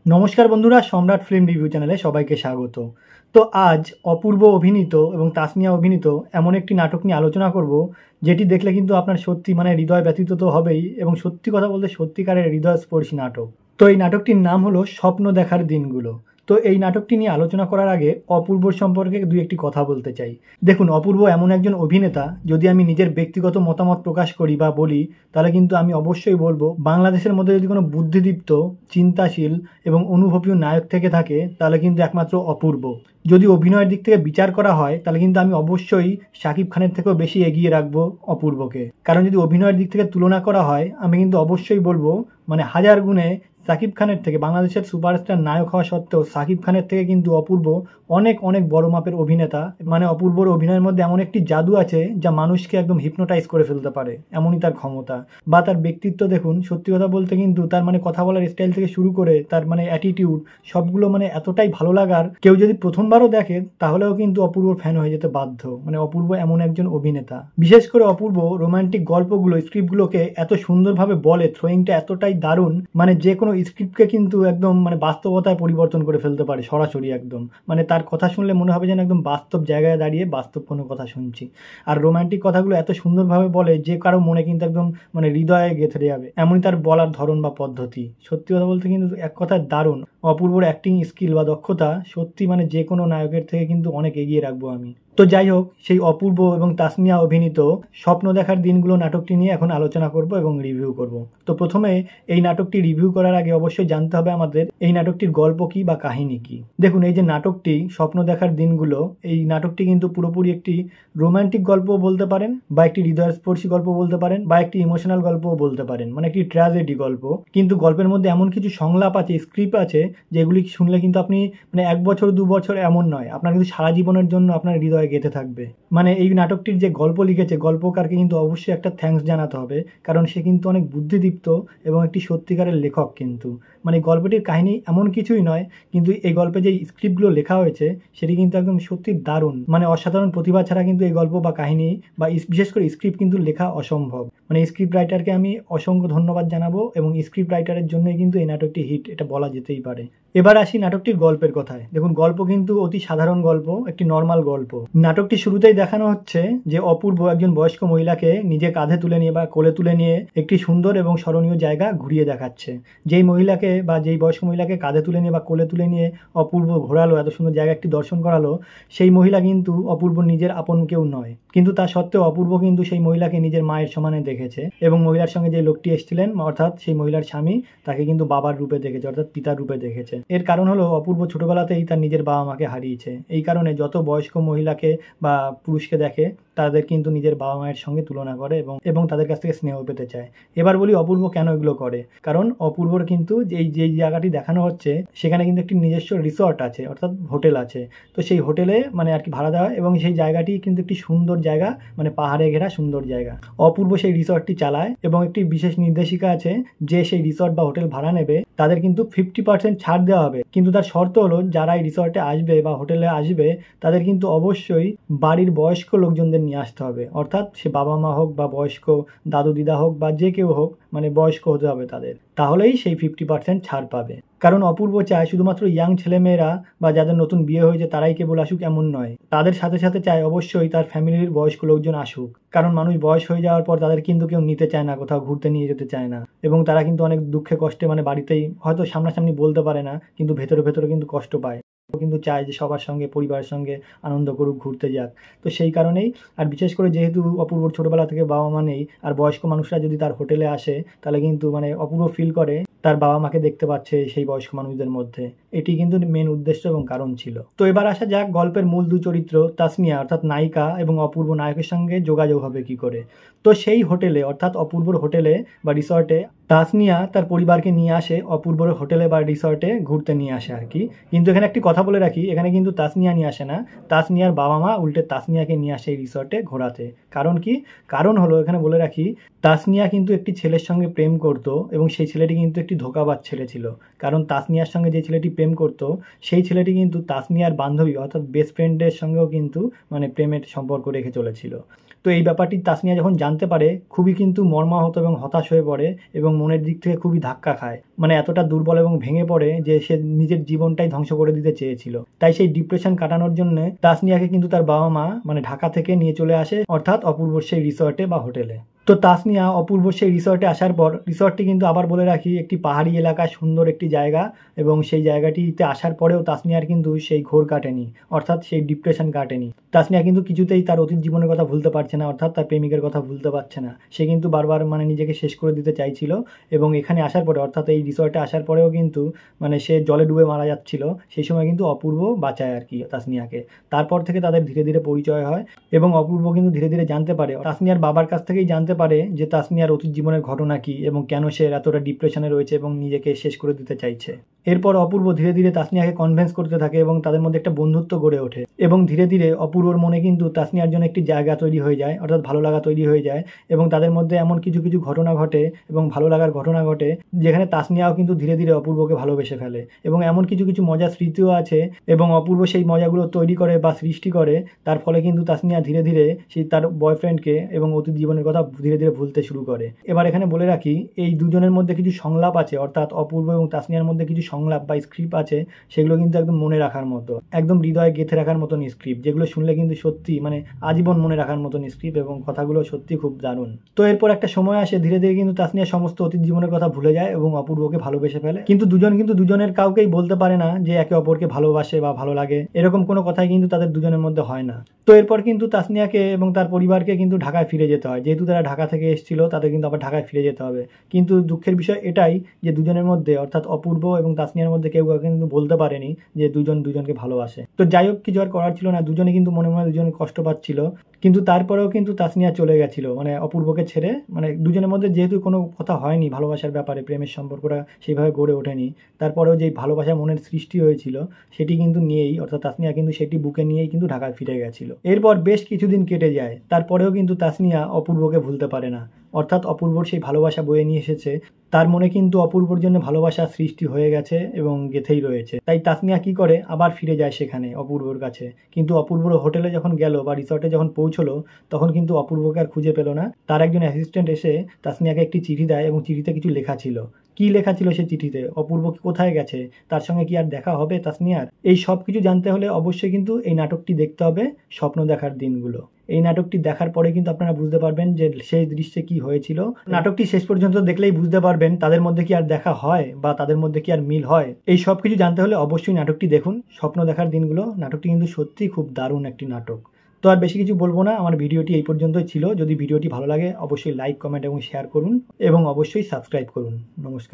নমস্কার বন্ধুরা, সম্রাট ফিল্ম রিভিউ চ্যানেলে সবাইকে স্বাগত। তো আজ অপূর্ব অভিনীত এবং তাসনিয়া অভিনীত এমন একটি নাটক নিয়ে আলোচনা করব, যেটি দেখলে কিন্তু আপনার সত্যি হৃদয় ব্যথিত তো হবেই, এবং সত্যি কথা বলতে সত্যিকারের হৃদয়স্পর্শী নাটক। তো এই নাটকটির নাম হলো স্বপ্ন দেখার দিনগুলো। তো এই নাটকটি নিয়ে আলোচনা করার আগে অপূর্বর সম্পর্কে দুই একটি কথা বলতে চাই। দেখুন, অপূর্ব এমন একজন অভিনেতা, যদি আমি নিজের ব্যক্তিগত মতামত প্রকাশ করি বা বলি, তাহলে কিন্তু আমি অবশ্যই বলবো বাংলাদেশের মধ্যে যদি কোনো বুদ্ধিদীপ্ত, চিন্তাশীল এবং অনুভবী নায়ক থেকে থাকে, তাহলে কিন্তু একমাত্র অপূর্ব। যদি অভিনয়ের দিক থেকে বিচার করা হয়, তাহলে কিন্তু আমি অবশ্যই শাকিব খানের থেকেও বেশি এগিয়ে রাখবো অপূর্বকে। কারণ যদি অভিনয়ের দিক থেকে তুলনা করা হয়, আমি কিন্তু অবশ্যই বলবো হাজার গুণে শাকিব খানের থেকে, বাংলাদেশের সুপারস্টার নায়ক হওয়া সত্ত্বেও শাকিব খানের থেকে কিন্তু অপূর্ব অনেক অনেক বড় মাপের অভিনেতা। অপূর্বর অভিনয়ের মধ্যে এমন একটি জাদু আছে যা মানুষকে একদম হিপনোটাইজ করে ফেলতে পারে, এমনই তার ক্ষমতা। বা তার ব্যক্তিত্ব দেখুন, সত্যি কথা বলতে কিন্তু তার কথা বলার স্টাইল থেকে শুরু করে তার অ্যাটিটিউড, সবগুলো এতটাই ভালো লাগার। কেউ যদি প্রথমবারও দেখে তাহলেও কিন্তু অপূর্বর ফ্যান হয়ে যেতে বাধ্য। অপূর্ব এমন একজন অভিনেতা। বিশেষ করে অপূর্ব রোমান্টিক গল্পগুলো, স্ক্রিপ্টগুলোকে এত সুন্দরভাবে বলে, থ্রোয়িংটা এতটাই দারুণ, যে কোনো স্ক্রিপ্টকে কিন্তু একদম বাস্তবতায় পরিবর্তন করে ফেলতে পারে সরাসরি একদম। তার কথা শুনলে মনে হবে যেন একদম বাস্তব জায়গায় দাঁড়িয়ে বাস্তব কোনো কথা শুনছি। আর রোমান্টিক কথাগুলো এত সুন্দরভাবে বলে যে কারো মনে কিন্তু একদম হৃদয়ে গেঁথে যাবে, এমনই তার বলার ধরন বা পদ্ধতি। সত্যি কথা বলতে কিন্তু এক কথায় দারুণ। অপূর্বর অ্যাক্টিং স্কিল বা দক্ষতা সত্যি যে কোনো নায়কের থেকে কিন্তু অনেক এগিয়ে রাখবো আমি। তো যাই হোক, সেই অপূর্ব এবং তাসনিয়া অভিনীত স্বপ্ন দেখার দিনগুলো নাটকটি নিয়ে এখন আলোচনা করব এবং রিভিউ করব। তো প্রথমে এই নাটকটি রিভিউ করার আগে অবশ্যই জানতে হবে আমাদের এই নাটকটির গল্প কি বা কাহিনী কি। দেখুন, এই যে নাটকটি স্বপ্ন দেখার দিনগুলো, এই নাটকটি কিন্তু পুরোপুরি একটি রোমান্টিক গল্প বলতে পারেন, বা একটি হৃদয়স্পর্শী গল্প বলতে পারেন, বা একটি ইমোশনাল গল্পও বলতে পারেন, একটি ট্র্যাজেডি গল্প। কিন্তু গল্পের মধ্যে এমন কিছু সংলাপ আছে, স্ক্রিপ্ট আছে, যেগুলি শুনলে কিন্তু আপনি 1 বছর 2 বছর এমন নয়, আপনার কিন্তু সারা জীবনের জন্য আপনার হৃদয়ে গেঁথে থাকবে। এই নাটকটির যে গল্প লিখেছে, গল্পকারকে কিন্তু অবশ্যই একটা থ্যাঙ্কস জানাতে হবে, কারণ সে কিন্তু অনেক বুদ্ধিদীপ্ত এবং একটি সত্যিকারের লেখক। কিন্তু গল্পটির কাহিনী এমন কিছুই নয়, কিন্তু এই গল্পে যে স্ক্রিপ্টগুলো লেখা হয়েছে সেটি কিন্তু একদম সত্যি দারুণ। অসাধারণ প্রতিভা ছাড়া কিন্তু এই গল্প বা কাহিনী বা বিশেষ করে স্ক্রিপ্ট কিন্তু লেখা অসম্ভব। স্ক্রিপ্ট রাইটারকে আমি অসংখ্য ধন্যবাদ জানাবো, এবং স্ক্রিপ্ট রাইটারের জন্যই কিন্তু এই নাটকটি হিট, এটা বলা যেতেই পারে। এবার আসি নাটকটির গল্পের কথায়। দেখুন, গল্প কিন্তু অতি সাধারণ গল্প, একটি নর্মাল গল্প। নাটকটি শুরুতেই দেখানো হচ্ছে যে অপূর্ব একজন বয়স্ক মহিলাকে নিজে কাঁধে তুলে নিয়ে বা কোলে তুলে নিয়ে একটি সুন্দর এবং স্মরণীয় জায়গা ঘুরিয়ে দেখাচ্ছে। যেই মহিলাকে বা যেই বয়স্ক মহিলাকে কাঁধে তুলে নিয়ে বা কোলে তুলে নিয়ে অপূর্ব ঘোরালো, এত সুন্দর জায়গা একটি দর্শন করালো, সেই মহিলা কিন্তু অপূর্ব নিজের আপন কেউ নয়। কিন্তু তা সত্ত্বেও অপূর্ব কিন্তু সেই মহিলাকে নিজের মায়ের সমানে দেখেছে, এবং মহিলার সঙ্গে যে লোকটি এসেছিলেন, অর্থাৎ সেই মহিলার স্বামী, তাকে কিন্তু বাবার রূপে দেখেছে, অর্থাৎ পিতার রূপে দেখেছে। এর কারণ হলো অপূর্ব ছোটবেলাতেই তার নিজের বাবা মাকে হারিয়েছে। এই কারণে যত বয়স্ক মহিলাকে বা পুরুষকে দেখে, তাদের কিন্তু নিজের বাবা মায়ের সঙ্গে তুলনা করে এবং তাদের কাছ থেকে স্নেহ পেতে চায়। এবার বলি অপূর্ব কেন এগুলো করে। কারণ অপূর্বর কিন্তু যেই জায়গাটি দেখানো হচ্ছে, সেখানে কিন্তু একটি নিজস্ব রিসর্ট আছে, অর্থাৎ হোটেল আছে। তো সেই হোটেলে ভাড়া দেওয়া, এবং সেই জায়গাটি কিন্তু একটি সুন্দর জায়গা, পাহাড়ে ঘেরা সুন্দর জায়গা। অপূর্ব সেই রিসর্টটি চালায়, এবং একটি বিশেষ নির্দেশিকা আছে যে সেই রিসর্ট বা হোটেল ভাড়া নেবে তাদের কিন্তু 50% ছাড় দেওয়া হবে। কিন্তু তার শর্ত হলো, যারা এই রিসর্টে আসবে বা হোটেলে আসবে, তাদের কিন্তু অবশ্যই বাড়ির বয়স্ক লোকজনদের নিয়ে আসতে হবে। অর্থাৎ সে বাবা মা হোক বা বয়স্ক দাদু দিদা হোক বা যে কেউ হোক, বয়স্ক হতে হবে তাদের, তাহলেই সেই 50% ছাড় পাবে। কারণ অপূর্ব চায় শুধুমাত্র ইয়াং ছেলেমেয়েরা বা যাদের নতুন বিয়ে হয়েছে তারাই কেবল আসুক, এমন নয়। তাদের সাথে সাথে চায় অবশ্যই তার ফ্যামিলির বয়স্ক লোকজন আসুক। কারণ মানুষ বয়স হয়ে যাওয়ার পর তাদের কিন্তু কেউ নিতে চায় না, কোথাও ঘুরতে নিয়ে যেতে চায় না, এবং তারা কিন্তু অনেক দুঃখে কষ্টে বাড়িতেই হয়তো সামনাসামনি বলতে পারে না, কিন্তু ভেতরে ভেতরে কিন্তু কষ্ট পায়। কিন্তু চায় যে সবার সঙ্গে, পরিবারের সঙ্গে আনন্দ করুক, ঘুরতে যাক। তো সেই কারণেই, আর বিশেষ করে যেহেতু অপূর্বর ছোটবেলা থেকে বাবা মা নেই, আর বয়স্ক মানুষরা যদি তার হোটেলে আসে, তাহলে কিন্তু অপূর্ব ফিল করে তার বাবা মাকে দেখতে পাচ্ছে সেই বয়স্ক মানুষদের মধ্যে। এটি কিন্তু মেন উদ্দেশ্য এবং কারণ ছিল। তো এবার আসা যাক গল্পের মূল দুই চরিত্র তাসনিয়া অর্থাৎ নায়িকা এবং অপূর্ব নায়কের সঙ্গে যোগাযোগ হবে কি করে। তো সেই হোটেলে, অর্থাৎ অপূর্বর হোটেলে বা রিসর্টে, তাসনিয়া তার পরিবারকে নিয়ে আসে অপূর্বর হোটেলে বা রিসর্টে ঘুরতে নিয়ে আসে আর কি। কিন্তু এখানে একটি কথা বলে রাখি, এখানে কিন্তু তাসনিয়া নিয়ে আসে না, তাসনিয়ার বাবা মা উল্টে তাসনিয়াকে নিয়ে আসে এই রিসর্টে ঘোরাতে। কারণ কি? কারণ হলো, এখানে বলে রাখি, তাসনিয়া কিন্তু একটি ছেলের সঙ্গে প্রেম করত, এবং সেই ছেলেটি কিন্তু একটি ধোঁকাবাজ ছেলে ছিল। কারণ তাসনিয়ার সঙ্গে যে ছেলেটি প্রেম করত, সেই ছেলেটি কিন্তু তাসনিয়ার বান্ধবী অর্থাৎ বেস্ট ফ্রেন্ডের সঙ্গেও কিন্তু প্রেমের সম্পর্ক রেখে চলেছিল। তো এই ব্যাপারটি তাসনিয়া যখন জানতে পারে খুবই কিন্তু মর্মাহত এবং হতাশ হয়ে পড়ে এবং মনের দিক থেকে খুবই ধাক্কা খায়, মানে এতটা দুর্বল এবং ভেঙে পড়ে যে সে নিজের জীবনটাই ধ্বংস করে দিতে চেয়েছিল। তাই সেই ডিপ্রেশন কাটানোর জন্য তাসনিয়াকে কিন্তু তার বাবা মা মানে ঢাকা থেকে নিয়ে চলে আসে, অর্থাৎ অপূর্বর সেই রিসর্টে বা হোটেলে। তো তাসনিয়া অপূর্ব সেই রিসর্টে আসার পর, রিসর্টটি কিন্তু আবার বলে রাখি একটি পাহাড়ি এলাকা, সুন্দর একটি জায়গা, এবং সেই জায়গাটিতে আসার পরেও তাসনিয়ার কিন্তু সেই ঘোর কাটেনি, অর্থাৎ সেই ডিপ্রেশন কাটেনি। তাসনিয়া কিন্তু কিছুতেই তার অতীত জীবনের কথা ভুলতে পারছে না, অর্থাৎ তার প্রেমিকের কথা ভুলতে পারছে না। সে কিন্তু বারবার মানে নিজেকে শেষ করে দিতে চাইছিল, এবং এখানে আসার পরে অর্থাৎ এই রিসর্টে আসার পরেও কিন্তু মানে সে জলে ডুবে মারা যাচ্ছিল। সেই সময় কিন্তু অপূর্ব বাঁচায় আর কি তাসনিয়াকে। তারপর থেকে তাদের ধীরে ধীরে পরিচয় হয়, এবং অপূর্ব কিন্তু ধীরে ধীরে জানতে পারে, তাসনিয়ার বাবার কাছ থেকেই জানতে পারে যে তাসনিয়ার অতীত জীবনের ঘটনা কি এবং কেন সে এতটা ডিপ্রেশনে রয়েছে এবং নিজেকে শেষ করে দিতে চাইছে। এরপর অপূর্ব ধীরে ধীরে তাসনিয়াকে কনভিন্স করতে থাকে এবং তাদের মধ্যে একটা বন্ধুত্ব গড়ে ওঠে, এবং ধীরে ধীরে অপূর্বর মনে কিন্তু তাসনিয়ার জন্য একটি জায়গা তৈরি হয়ে যায়, অর্থাৎ ভালো লাগা তৈরি হয়ে যায়, এবং তাদের মধ্যে এমন কিছু কিছু ঘটনা ঘটে এবং ভালো লাগার ঘটনা ঘটে যেখানে তাসনিয়াও কিন্তু ধীরে ধীরে অপূর্বকে ভালোবেসে ফেলে, এবং এমন কিছু কিছু মজার স্মৃতিও আছে, এবং অপূর্ব সেই মজাগুলো তৈরি করে বা সৃষ্টি করে। তার ফলে কিন্তু তাসনিয়া ধীরে ধীরে সেই তার বয়ফ্রেন্ডকে এবং অতীত জীবনের কথা ধীরে ধীরে ভুলতে শুরু করে। এবার এখানে বলে রাখি, এই দুজনের মধ্যে কিছু সংলাপ আছে, অর্থাৎ অপূর্ব এবং তাসনিয়ার মধ্যে কিছু সংলাপ বা স্ক্রিপ্ট আছে, সেগুলো কিন্তু একদম মনে রাখার মতো, একদম হৃদয়ে গেঁথে রাখার মতন স্ক্রিপ্ট, যেগুলো শুনলে কিন্তু সত্যি মানে আজীবন মনে রাখার মতন স্ক্রিপ্ট, এবং কথাগুলো সত্যি খুব দারুণ। তো এরপর একটা সময় আসে, ধীরে ধীরে কিন্তু তাসনিয়া সমস্ত অতীত জীবনের কথা ভুলে যায় এবং অপূর্বকে ভালোবেসে ফেলে, কিন্তু দুজন কিন্তু দুজনের কাউকেই বলতে পারে না যে একে অপরকে ভালোবাসে বা ভালো লাগে, এরকম কোনো কথাই কিন্তু তাদের দুজনের মধ্যে হয় না। তো এরপর কিন্তু তাসনিয়াকে এবং তার পরিবারকে কিন্তু ঢাকায় ফিরে যেতে হয়, যেহেতু তারা ঢাকা থেকে এসেছিল, তাদের কিন্তু আবার ঢাকায় ফিরে যেতে হবে। কিন্তু দুঃখের বিষয় এটাই যে দুজনের মধ্যে, অর্থাৎ অপূর্ব এবং তাসনিয়ার মধ্যে কেউ কিন্তু বলতে পারেনি যে দুজন দুজনকে ভালোবাসে। তো যাই হোক, কিছু আর করার ছিল না, দুজনে কিন্তু মনে মনে দুজনে কষ্ট পাচ্ছিল, কিন্তু তারপরেও কিন্তু তাসনিয়া চলে গেছিল মানে অপূর্বকে ছেড়ে। মানে দুজনের মধ্যে যেহেতু কোনো কথা হয়নি ভালোবাসার ব্যাপারে, প্রেমের সম্পর্কটা সেইভাবে গড়ে ওঠেনি, তারপরেও যেই ভালোবাসা মনের সৃষ্টি হয়েছিল সেটি কিন্তু নিয়েই, অর্থাৎ তাসনিয়া কিন্তু সেটি বুকে নিয়েই কিন্তু ঢাকায় ফিরে গেছিল। এরপর বেশ কিছুদিন কেটে যায়, তারপরেও কিন্তু তাসনিয়া অপূর্বকে ভুলতে পারে না, অর্থাৎ অপূর্বর সেই ভালোবাসা বয়ে নিয়ে এসেছে, তার মনে কিন্তু অপূর্বর জন্য ভালোবাসা সৃষ্টি হয়ে গেছে এবং গেথেই রয়েছে। তাই তাসনিয়া কি করে, আবার ফিরে যায় সেখানে অপূর্বর কাছে। কিন্তু অপূর্বর হোটেলে যখন গেল বা রিসর্টে যখন পৌঁছলো, তখন কিন্তু অপূর্বকে আর খুঁজে পেল না। তার একজন অ্যাসিস্ট্যান্ট এসে তাসনিয়াকে একটি চিঠি দেয়, এবং চিঠিতে কিছু লেখা ছিল। কি লেখা ছিল সেই চিঠিতে, অপূর্ব কোথায় গেছে, তার সঙ্গে কি আর দেখা হবে তাসনিয়ার, এই সব কিছু জানতে হলে অবশ্যই কিন্তু এই নাটকটি দেখতে হবে, স্বপ্ন দেখার দিনগুলো। এই নাটকটি দেখার পরে কিন্তু আপনারা বুঝতে পারবেন যে সেই দৃশ্যে কি হয়েছিল। নাটকটি শেষ পর্যন্ত দেখলেই বুঝতে পারবেন তাদের মধ্যে কি আর দেখা হয় বা তাদের মধ্যে কি আর মিল হয়। এই সব কিছু জানতে হলে অবশ্যই নাটকটি দেখুন, স্বপ্ন দেখার দিনগুলো। নাটকটি কিন্তু সত্যিই খুব দারুণ একটি নাটক। তো আর বেশি কিছু বলবো না, আমার ভিডিওটি এই পর্যন্তই ছিল। যদি ভিডিওটি ভালো লাগে অবশ্যই লাইক, কমেন্ট এবং শেয়ার করুন, এবং অবশ্যই সাবস্ক্রাইব করুন। নমস্কার।